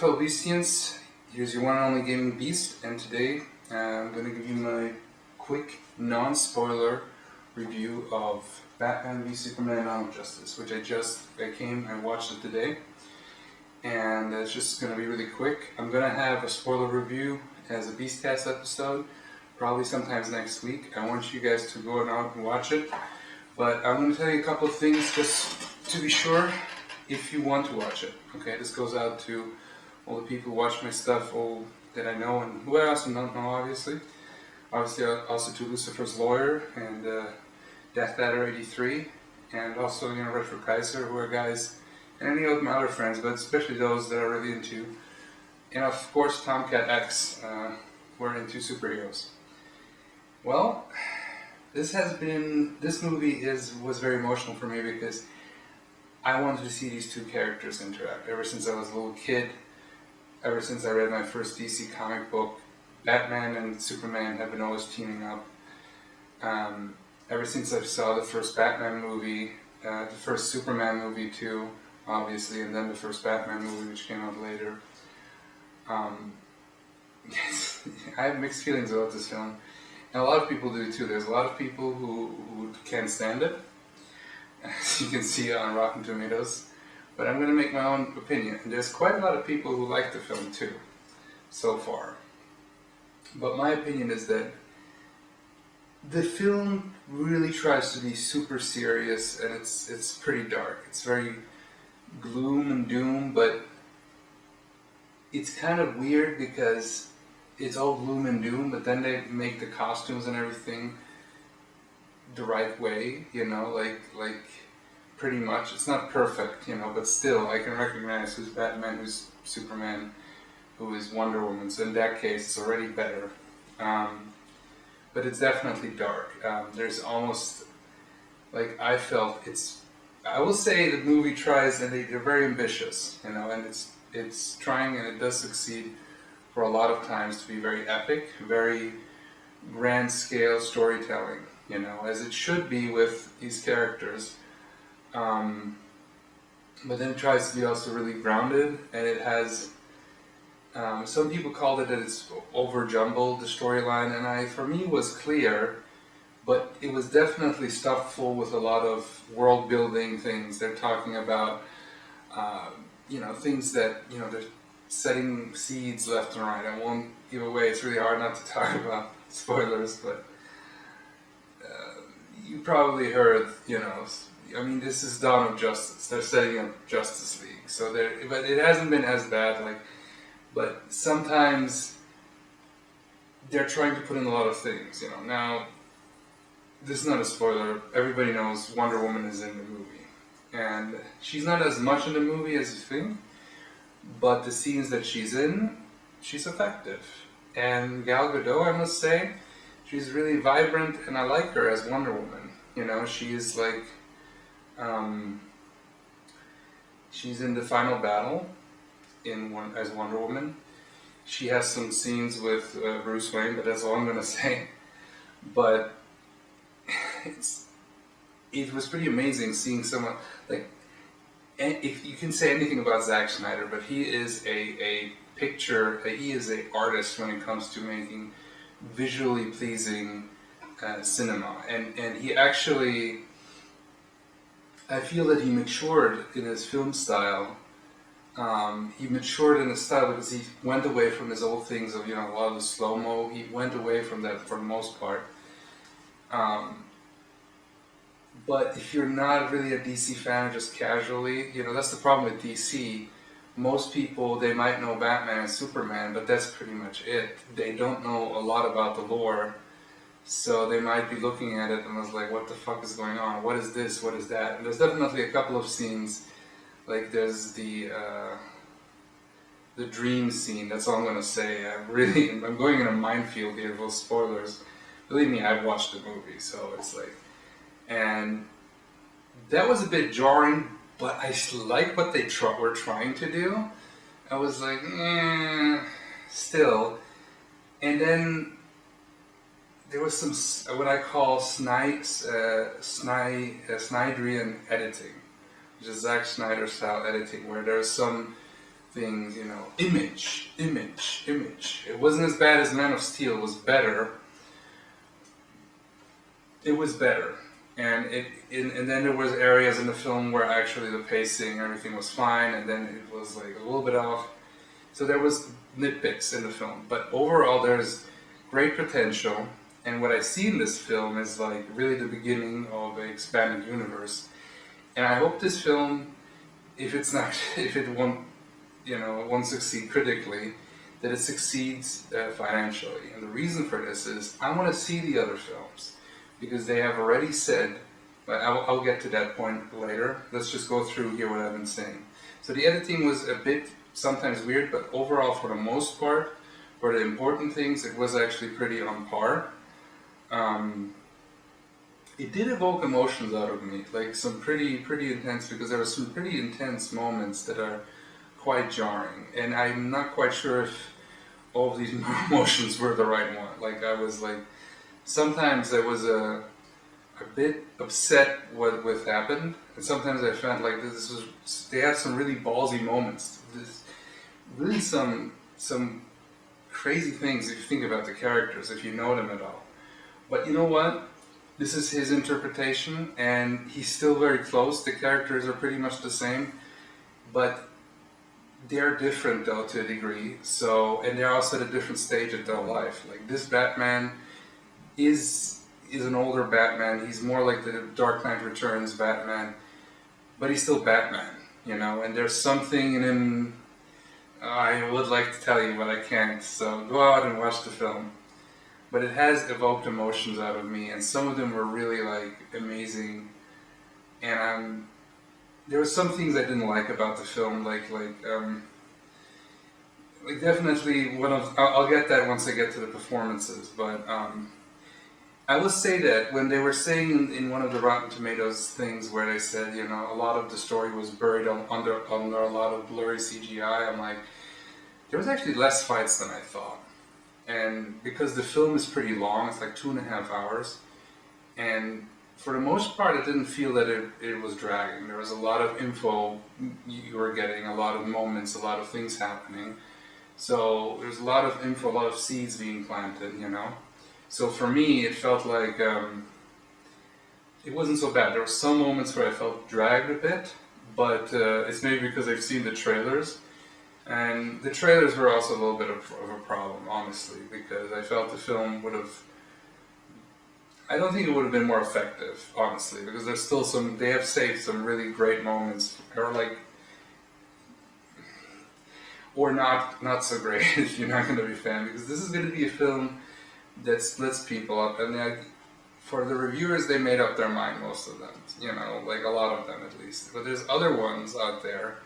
fellow Beastians, here's your one and only Gaming Beast, and today I'm going to give you my quick, non-spoiler review of Batman v Superman: Dawn of Justice, which I watched it today, and it's just going to be really quick. I'm going to have a spoiler review as a Beastcast episode, probably sometimes next week. I want you guys to go out and watch it, but I'm going to tell you a couple of things just to be sure if you want to watch it. Okay, this goes out to all the people who watch my stuff, all that I know, and who I also don't know, obviously. Obviously, also to Lucifer's Lawyer and Death Adder 83, and also, Retro Kaiser, who are guys, and any of my other friends, but especially those that are really into, and of course, Tomcat X, who are into superheroes. Well, this movie was very emotional for me because I wanted to see these two characters interact. Ever since I was a little kid, ever since I read my first DC comic book, Batman and Superman have been always teaming up. Ever since I saw the first Batman movie, the first Superman movie too, obviously, and then the first Batman movie, which came out later. I have mixed feelings about this film, and a lot of people do too. There's a lot of people who can't stand it, as you can see on Rotten Tomatoes. But I'm going to make my own opinion. And there's quite a lot of people who like the film too, so far. But my opinion is that the film really tries to be super serious, and it's pretty dark. It's very gloom and doom, but it's kind of weird because it's all gloom and doom, but then they make the costumes and everything the right way, like pretty much. It's not perfect, but still I can recognize who's Batman, who's Superman, who is Wonder Woman. So in that case, it's already better. But it's definitely dark. There's almost, I will say the movie tries, and they're very ambitious, and it's trying, and it does succeed for a lot of times to be very epic, very grand scale storytelling, as it should be with these characters. But then it tries to be also really grounded, and it has, some people called it that it's over jumbled, the storyline, and for me was clear, but it was definitely stuffed full with a lot of world building things. They're talking about, things that, they're setting seeds left and right. I won't give away, it's really hard not to talk about spoilers, but you probably heard, this is Dawn of Justice. They're setting up Justice League, but it hasn't been as bad. But sometimes they're trying to put in a lot of things. Now, this is not a spoiler. Everybody knows Wonder Woman is in the movie, and she's not as much in the movie as you think. But the scenes that she's in, she's effective. And Gal Gadot, I must say, she's really vibrant, and I like her as Wonder Woman. She is she's in the final battle as Wonder Woman. She has some scenes with Bruce Wayne, but that's all I'm gonna say. But it was pretty amazing seeing someone if you can say anything about Zack Snyder, but he is he is an artist when it comes to making visually pleasing cinema, and he actually, I feel that he matured in his film style. He matured in his style because he went away from his old things of a lot of the slow-mo. He went away from that for the most part. But if you're not really a DC fan, just casually, that's the problem with DC. Most people, they might know Batman and Superman, but that's pretty much it. They don't know a lot about the lore, so they might be looking at it and was like, what the fuck is going on? What is this? What is that? And there's definitely a couple of scenes, there's the dream scene. That's all I'm going to say. I'm going in a minefield here with spoilers. Believe me, I've watched the movie, so it's and that was a bit jarring, but I like what they were trying to do. I was like, still. And then there was some, what I call Snyderian editing, which is Zack Snyder style editing, where there's some things, you know, image. It wasn't as bad as Man of Steel. It was better. It was better, and and then there was areas in the film where actually the pacing, everything was fine, and then it was like a little bit off. So there was nitpicks in the film, but overall there's great potential. And what I see in this film is like really the beginning of an expanded universe. And I hope this film, if it's not, if it won't, you know, it won't succeed critically, that it succeeds financially. And the reason for this is I want to see the other films because they have already said, but I'll get to that point later. Let's just go through here what I've been saying. So the editing was a bit sometimes weird, but overall for the most part, for the important things, it was actually pretty on par. It did evoke emotions out of me, like some pretty intense, because there were some pretty intense moments that are quite jarring, and I'm not quite sure if all of these emotions were the right one. Like I was like, sometimes I was a bit upset with happened, and sometimes I felt like this was, they had some really ballsy moments. There's really some crazy things if you think about the characters, if you know them at all. But you know what? This is his interpretation, and he's still very close. The characters are pretty much the same, but they're different though to a degree. So, and they're also at a different stage of their life. Like this Batman is an older Batman. He's more like the Dark Knight Returns Batman, but he's still Batman, you know. And there's something in him. I would like to tell you, but I can't. So go out and watch the film. But it has evoked emotions out of me, and some of them were really like amazing. And there were some things I didn't like about the film, like definitely one of. I'll get that once I get to the performances, but I will say that when they were saying in one of the Rotten Tomatoes things where they said, you know, a lot of the story was buried under a lot of blurry CGI, I'm like, there was actually less fights than I thought. And because the film is pretty long, it's like 2.5 hours, and for the most part it didn't feel that it was dragging. There was a lot of info you were getting, a lot of moments, a lot of things happening. So there's a lot of info, a lot of seeds being planted, you know. So for me it felt like it wasn't so bad. There were some moments where I felt dragged a bit, but it's maybe because I've seen the trailers. And the trailers were also a little bit of a problem, honestly, because I felt the film would have. I don't think it would have been more effective, honestly, because there's still some. They have saved some really great moments, or like, or not so great if you're not going to be a fan, because this is going to be a film that splits people up, and like, for the reviewers, they made up their mind, most of them, you know, like a lot of them at least. But there's other ones out there.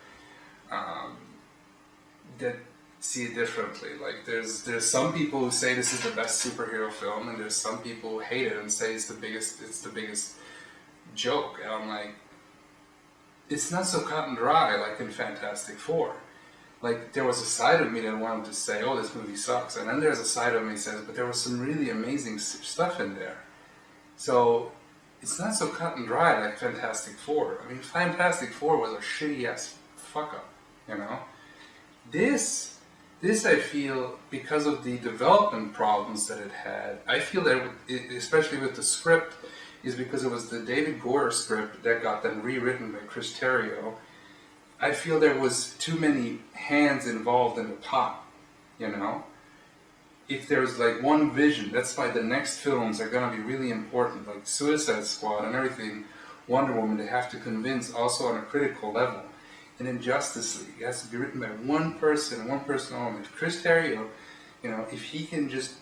That see it differently. Like there's some people who say this is the best superhero film, and there's some people who hate it and say it's the biggest joke. And I'm like, it's not so cut and dry like in Fantastic Four. Like there was a side of me that wanted to say, oh, this movie sucks, and then there's a side of me that says, but there was some really amazing stuff in there. So it's not so cut and dry like Fantastic Four. I mean, Fantastic Four was a shitty ass fuck up, you know. This I feel, because of the development problems that it had, I feel that, especially with the script, is because it was the David Goyer script that got then rewritten by Chris Terrio. I feel there was too many hands involved in the pot, you know? If there's like one vision, that's why the next films are going to be really important, like Suicide Squad and everything, Wonder Woman, they have to convince also on a critical level. And in Justice League, it has to be written by one person only. If Chris Terrio, you know, if he can just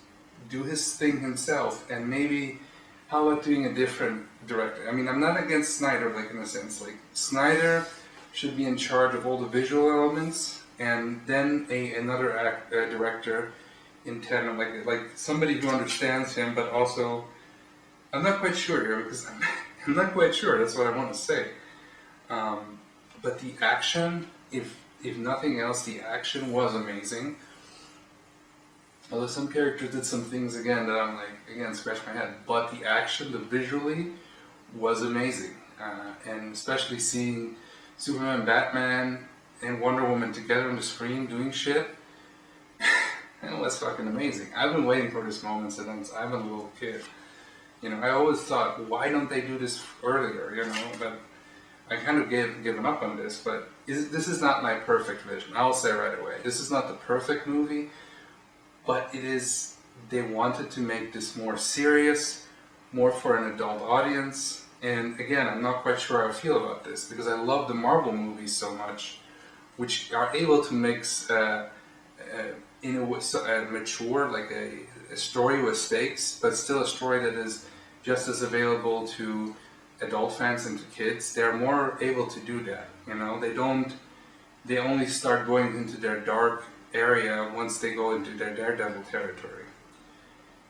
do his thing himself, and maybe, how about doing a different director? I mean, I'm not against Snyder, like in a sense, like Snyder should be in charge of all the visual elements, and then another director in tandem, like somebody who understands him, but also, I'm not quite sure here because I'm not quite sure. That's what I want to say. But the action, if nothing else, the action was amazing. Although some characters did some things again that I'm like, again, scratch my head. But the action, the visually, was amazing. And especially seeing Superman, Batman, and Wonder Woman together on the screen doing shit. And it was fucking amazing. I've been waiting for this moment since I've been a little kid. You know, I always thought, why don't they do this earlier? You know, but I kind of given up on this. But this is not my perfect vision. I'll say right away, this is not the perfect movie, but it is. They wanted to make this more serious, more for an adult audience. And again, I'm not quite sure how I feel about this because I love the Marvel movies so much, which are able to mix. In a mature, like a story with stakes, but still a story that is just as available to adult fans and to kids. They're more able to do that. You know, they only start going into their dark area once they go into their Daredevil territory.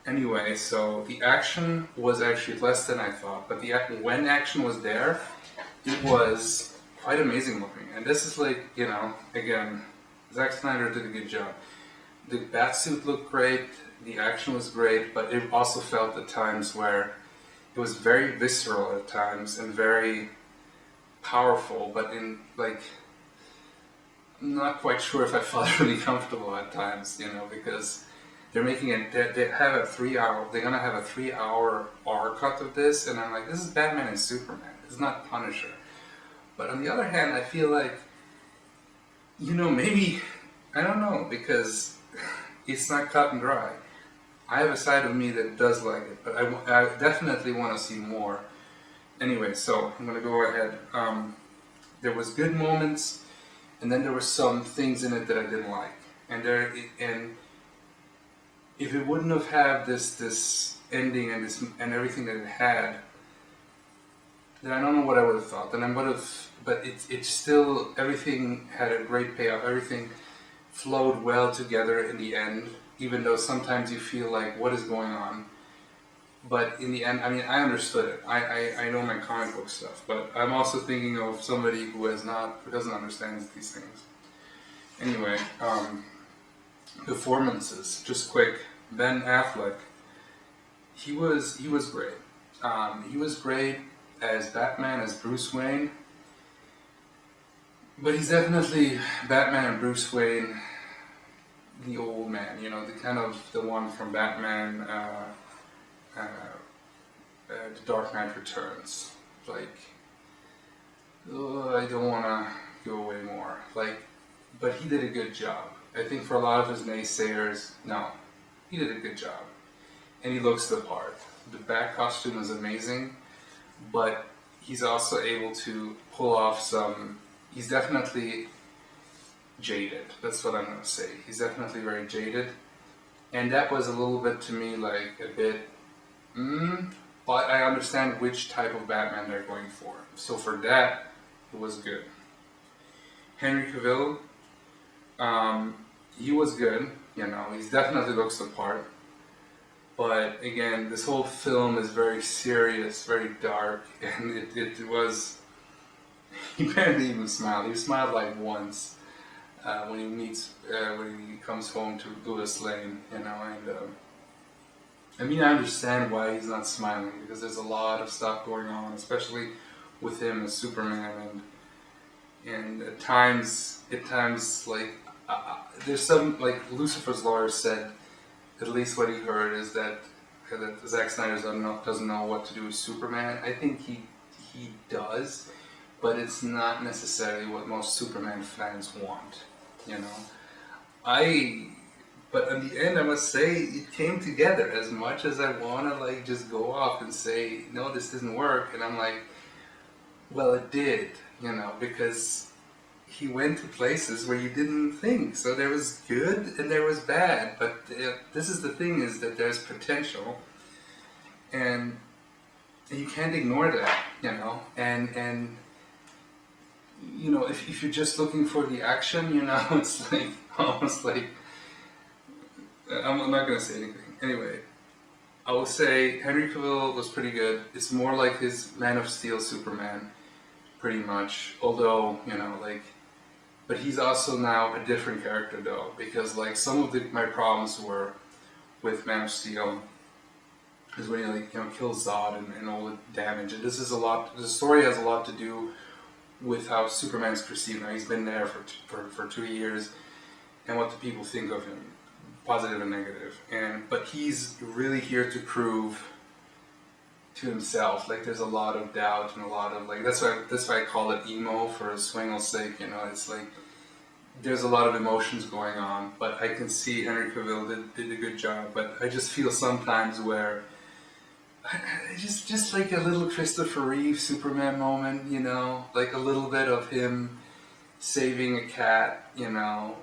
Anyway, so the action was actually less than I thought, but when action was there, it was quite amazing looking. And this is like, you know, again, Zack Snyder did a good job. The batsuit looked great, the action was great, but it also felt at times where it was very visceral at times and very powerful, but in like, I'm not quite sure if I felt really comfortable at times, you know, because they're making it, they have a 3 hour, they're gonna have a 3 hour R cut of this, and I'm like, this is Batman and Superman, it's not Punisher. But on the other hand, I feel like, you know, maybe, I don't know, because it's not cut and dry. I have a side of me that does like it, but I definitely want to see more. Anyway, so I'm going to go ahead. There was good moments, and then there were some things in it that I didn't like. And if it wouldn't have had this ending and everything that it had, then I don't know what I would have thought. Then I would have, but it's still, everything had a great payoff. Everything flowed well together in the end, even though sometimes you feel like, what is going on? But in the end, I mean, I understood it. I know my comic book stuff, but I'm also thinking of somebody who doesn't understand these things. Anyway, performances, just quick. Ben Affleck, he was great. He was great as Batman, as Bruce Wayne. But he's definitely Batman and Bruce Wayne, the old man, you know, the one from Batman, The Dark Knight Returns. Like, I don't want to go away more. Like, but he did a good job. I think for a lot of his naysayers, no, he did a good job. And he looks the part. The Bat costume is amazing, but he's also able to pull off some. He's definitely jaded. That's what I'm going to say. He's definitely very jaded. And that was a little bit to me like a bit, but I understand which type of Batman they're going for. So for that, it was good. Henry Cavill, he was good. You know, he definitely looks the part. But again, this whole film is very serious, very dark, and it was. He barely even smiled. He smiled like once when he comes home to Lois Lane, you know. And I mean, I understand why he's not smiling because there's a lot of stuff going on, especially with him as Superman, and at times like there's some, like Lucifer's lawyer said, at least what he heard is that Zack Snyder doesn't know what to do with Superman. I think he does. But it's not necessarily what most Superman fans want, you know. But in the end, I must say, it came together as much as I want to, like, just go off and say, no, this didn't work. And I'm like, well, it did, you know, because he went to places where you didn't think. So there was good and there was bad. But this is the thing, is that there's potential. And you can't ignore that, you know. And you know, if you're just looking for the action, you know, it's like almost like I'm not gonna say anything. Anyway, I will say Henry Cavill was pretty good. It's more like his Man of Steel Superman, pretty much. Although, you know, like, but he's also now a different character though, because like some of my problems were with Man of Steel is when he, like, you know, kills Zod and all the damage. And this is a lot. The story has a lot to do with how Superman's perceived now. He's been there for 2 years, and what the people think of him, positive and negative. But he's really here to prove to himself. Like there's a lot of doubt and a lot of like that's why I call it emo for a swingle's sake. You know, it's like there's a lot of emotions going on. But I can see Henry Cavill did a good job. But I just feel sometimes where just like a little Christopher Reeve Superman moment, you know, like a little bit of him saving a cat, you know,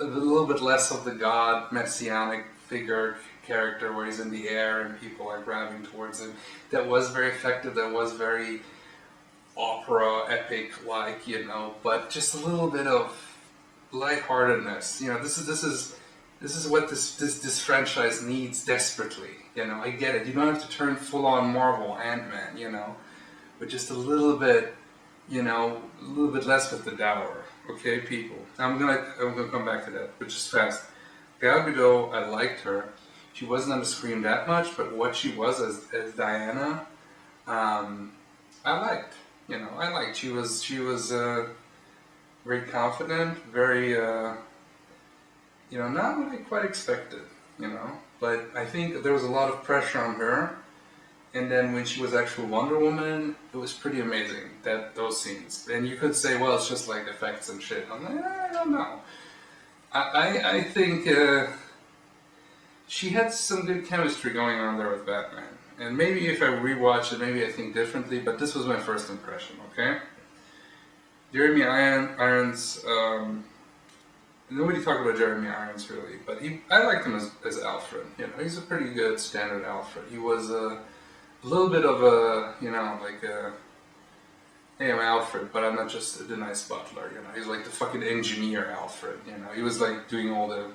a little bit less of the god messianic figure character where he's in the air and people are grabbing towards him. That was very effective. That was very opera epic like, you know, but just a little bit of lightheartedness. You know, this is what this franchise needs desperately. You know, I get it. You don't have to turn full on Marvel Ant-Man, you know, but just a little bit, you know, a little bit less with the dour. Okay, people. I'm gonna come back to that, but just fast. Gal Gadot, I liked her. She wasn't on the screen that much, but what she was as Diana, I liked. You know, I liked. She was very confident, very you know, not what I quite expected. You know, but I think there was a lot of pressure on her. And then when she was actual Wonder Woman, it was pretty amazing, those scenes. And you could say, well, it's just like effects and shit. I'm like, I don't know. I think she had some good chemistry going on there with Batman. And maybe if I rewatch it, maybe I think differently, but this was my first impression, okay? Jeremy Irons, nobody talked about Jeremy Irons really, but I liked him as Alfred. You know, he's a pretty good standard Alfred. He was a little bit of a, you know, like a, hey, I'm Alfred, but I'm not just the nice butler, you know. He's like the fucking engineer Alfred, you know. He was like doing all the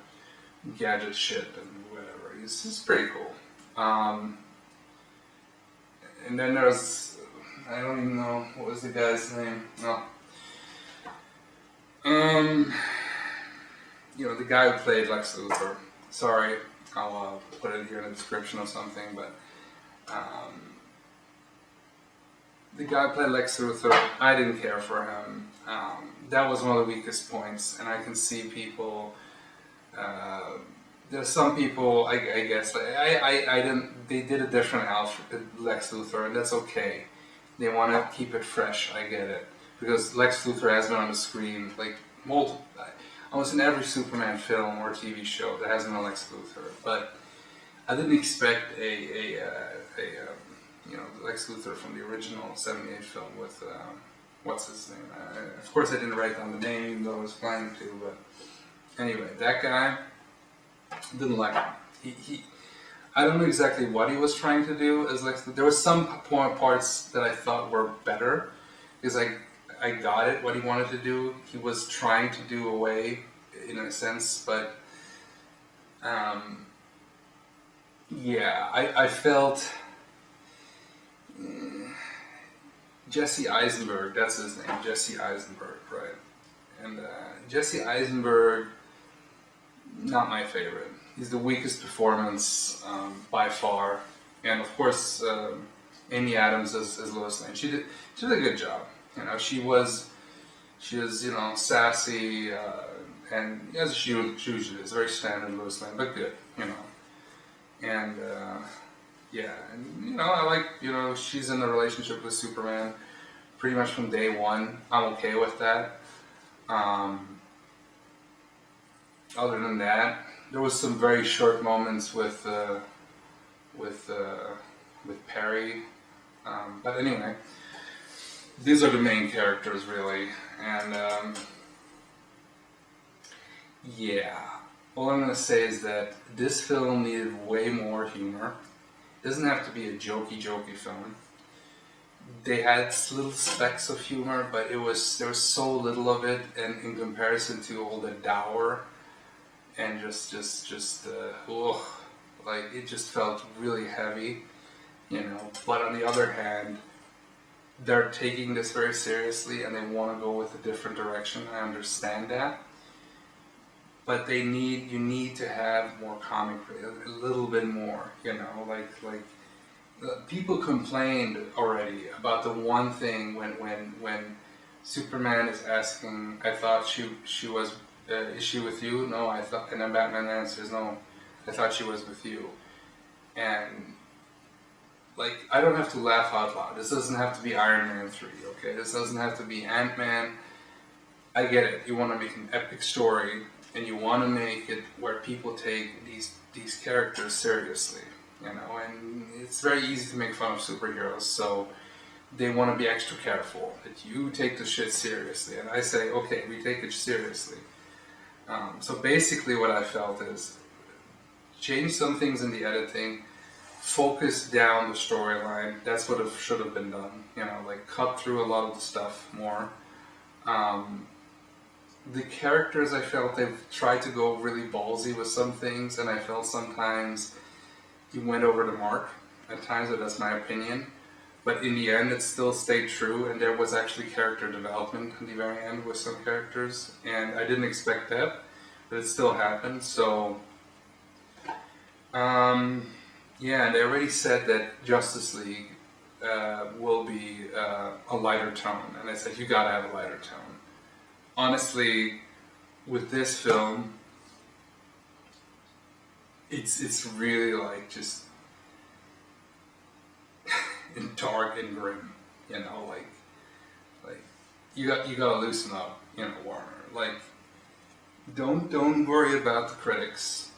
gadget shit and whatever. He's pretty cool. And then there's, I don't even know, what was the guy's name? No. You know, the guy who played Lex Luthor. Sorry, I'll put it here in the description or something, but the guy who played Lex Luthor, I didn't care for him. That was one of the weakest points, and I can see people. There's some people, I guess, like, I didn't. They did a different Lex Luthor, and that's okay. They want to keep it fresh. I get it, because Lex Luthor has been on the screen like almost in every Superman film or TV show that has been a Lex Luthor. But I didn't expect a you know, Lex Luthor from the original '78 film with what's his name? Of course, I didn't write down the name, even though I was planning to. But anyway, that guy, didn't like him. He I don't know exactly what he was trying to do as Lex Luthor. There was some parts that I thought were better because I got it what he wanted to do. He was trying to do away in a sense, but yeah, I felt Jesse Eisenberg, that's his name, Jesse Eisenberg, right? And Jesse Eisenberg, not my favorite. He's the weakest performance by far, and of course Amy Adams as Lois Lane. She did a good job. You know, she was you know, sassy and as she usually is, very standard Lois Lane, but good. You know, and yeah, and you know, I like, you know, she's in a relationship with Superman pretty much from day one. I'm okay with that. Other than that, there was some very short moments with Perry, but anyway, these are the main characters really, and yeah. All I'm gonna say is that this film needed way more humor. It doesn't have to be a jokey film. They had little specks of humor, but there was so little of it, and in comparison to all the dour and like it just felt really heavy, you know. But on the other hand, they're taking this very seriously and they want to go with a different direction. I understand that, but you need to have more comic, a little bit more, you know, like people complained already about the one thing when Superman is asking, I thought she was, is she with you? No, I thought, and then Batman answers, no, I thought she was with you. And, like, I don't have to laugh out loud. This doesn't have to be Iron Man 3, okay? This doesn't have to be Ant-Man. I get it. You want to make an epic story, and you want to make it where people take these characters seriously, you know? And it's very easy to make fun of superheroes, so they want to be extra careful that you take the shit seriously. And I say, okay, we take it seriously. So basically what I felt is change some things in the editing, focus down the storyline. That's what it should have been done. You know, like cut through a lot of the stuff more. The characters, I felt they've tried to go really ballsy with some things, and I felt sometimes he went over the mark at times, but that's my opinion. But in the end, it still stayed true, and there was actually character development in the very end with some characters, and I didn't expect that, but it still happened. So, yeah, and they already said that Justice League will be a lighter tone, and I said, you gotta have a lighter tone. Honestly, with this film, it's really like just dark and grim, you know, like you gotta loosen up, you know, Warner. Like, don't worry about the critics.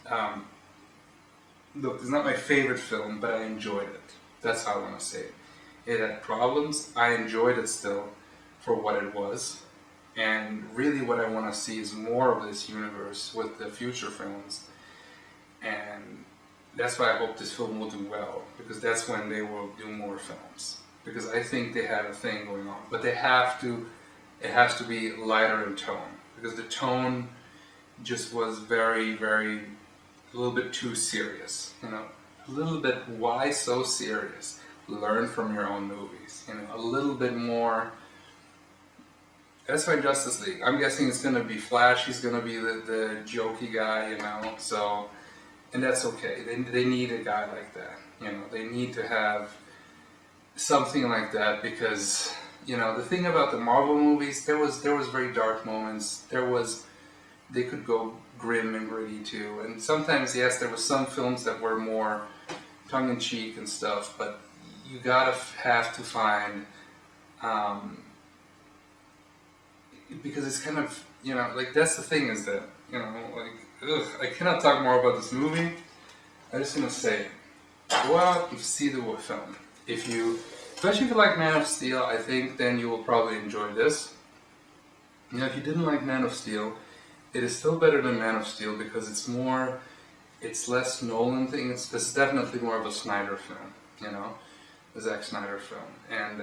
Look, it's not my favorite film, but I enjoyed it. That's how I want to say it. It had problems. I enjoyed it still for what it was. And really what I want to see is more of this universe with the future films. And that's why I hope this film will do well, because that's when they will do more films. Because I think they have a thing going on. But it has to be lighter in tone. Because the tone just was very, very, a little bit too serious. You know, a little bit, why so serious? Learn from your own movies. You know, a little bit more. That's why Justice League. I'm guessing it's going to be Flash. He's going to be the jokey guy, you know. So, and that's okay. They need a guy like that. You know, they need to have something like that because, you know, the thing about the Marvel movies, there was very dark moments. They could go grim and gritty too. And sometimes, yes, there were some films that were more tongue-in-cheek and stuff. But you have to find. Because it's kind of, you know, like that's the thing is that, you know, like, I cannot talk more about this movie. I just want to say, go out and see the film. Especially if you like Man of Steel, I think then you will probably enjoy this. You know, if you didn't like Man of Steel, it is still better than Man of Steel because it's less Nolan thing. This is definitely more of a Snyder film, you know, a Zack Snyder film. And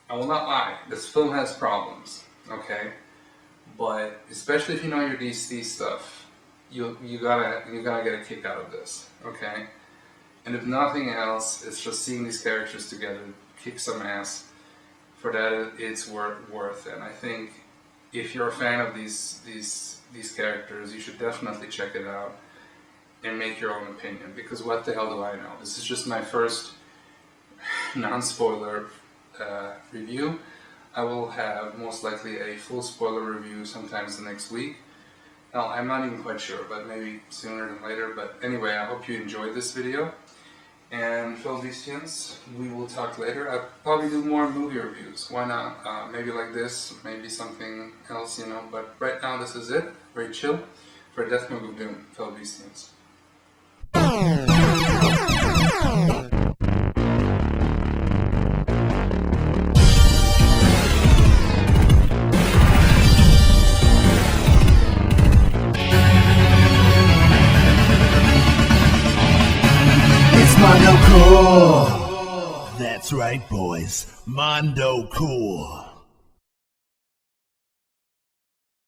I will not lie, this film has problems, okay? But especially if you know your DC stuff, you gotta get a kick out of this, okay? And if nothing else, it's just seeing these characters together kick some ass. For that, it's worth. And I think if you're a fan of these characters, you should definitely check it out and make your own opinion. Because what the hell do I know? This is just my first non-spoiler review. I will have most likely a full spoiler review sometimes the next week. Now, I'm not even quite sure, but maybe sooner than later. But anyway, I hope you enjoyed this video. And Film Beastians, we will talk later. I'll probably do more movie reviews. Why not? Maybe like this, maybe something else, you know. But right now, this is it. Very chill for Death Movie of Doom, Film Beastians. Mondo Cool! That's right, boys. Mondo Cool.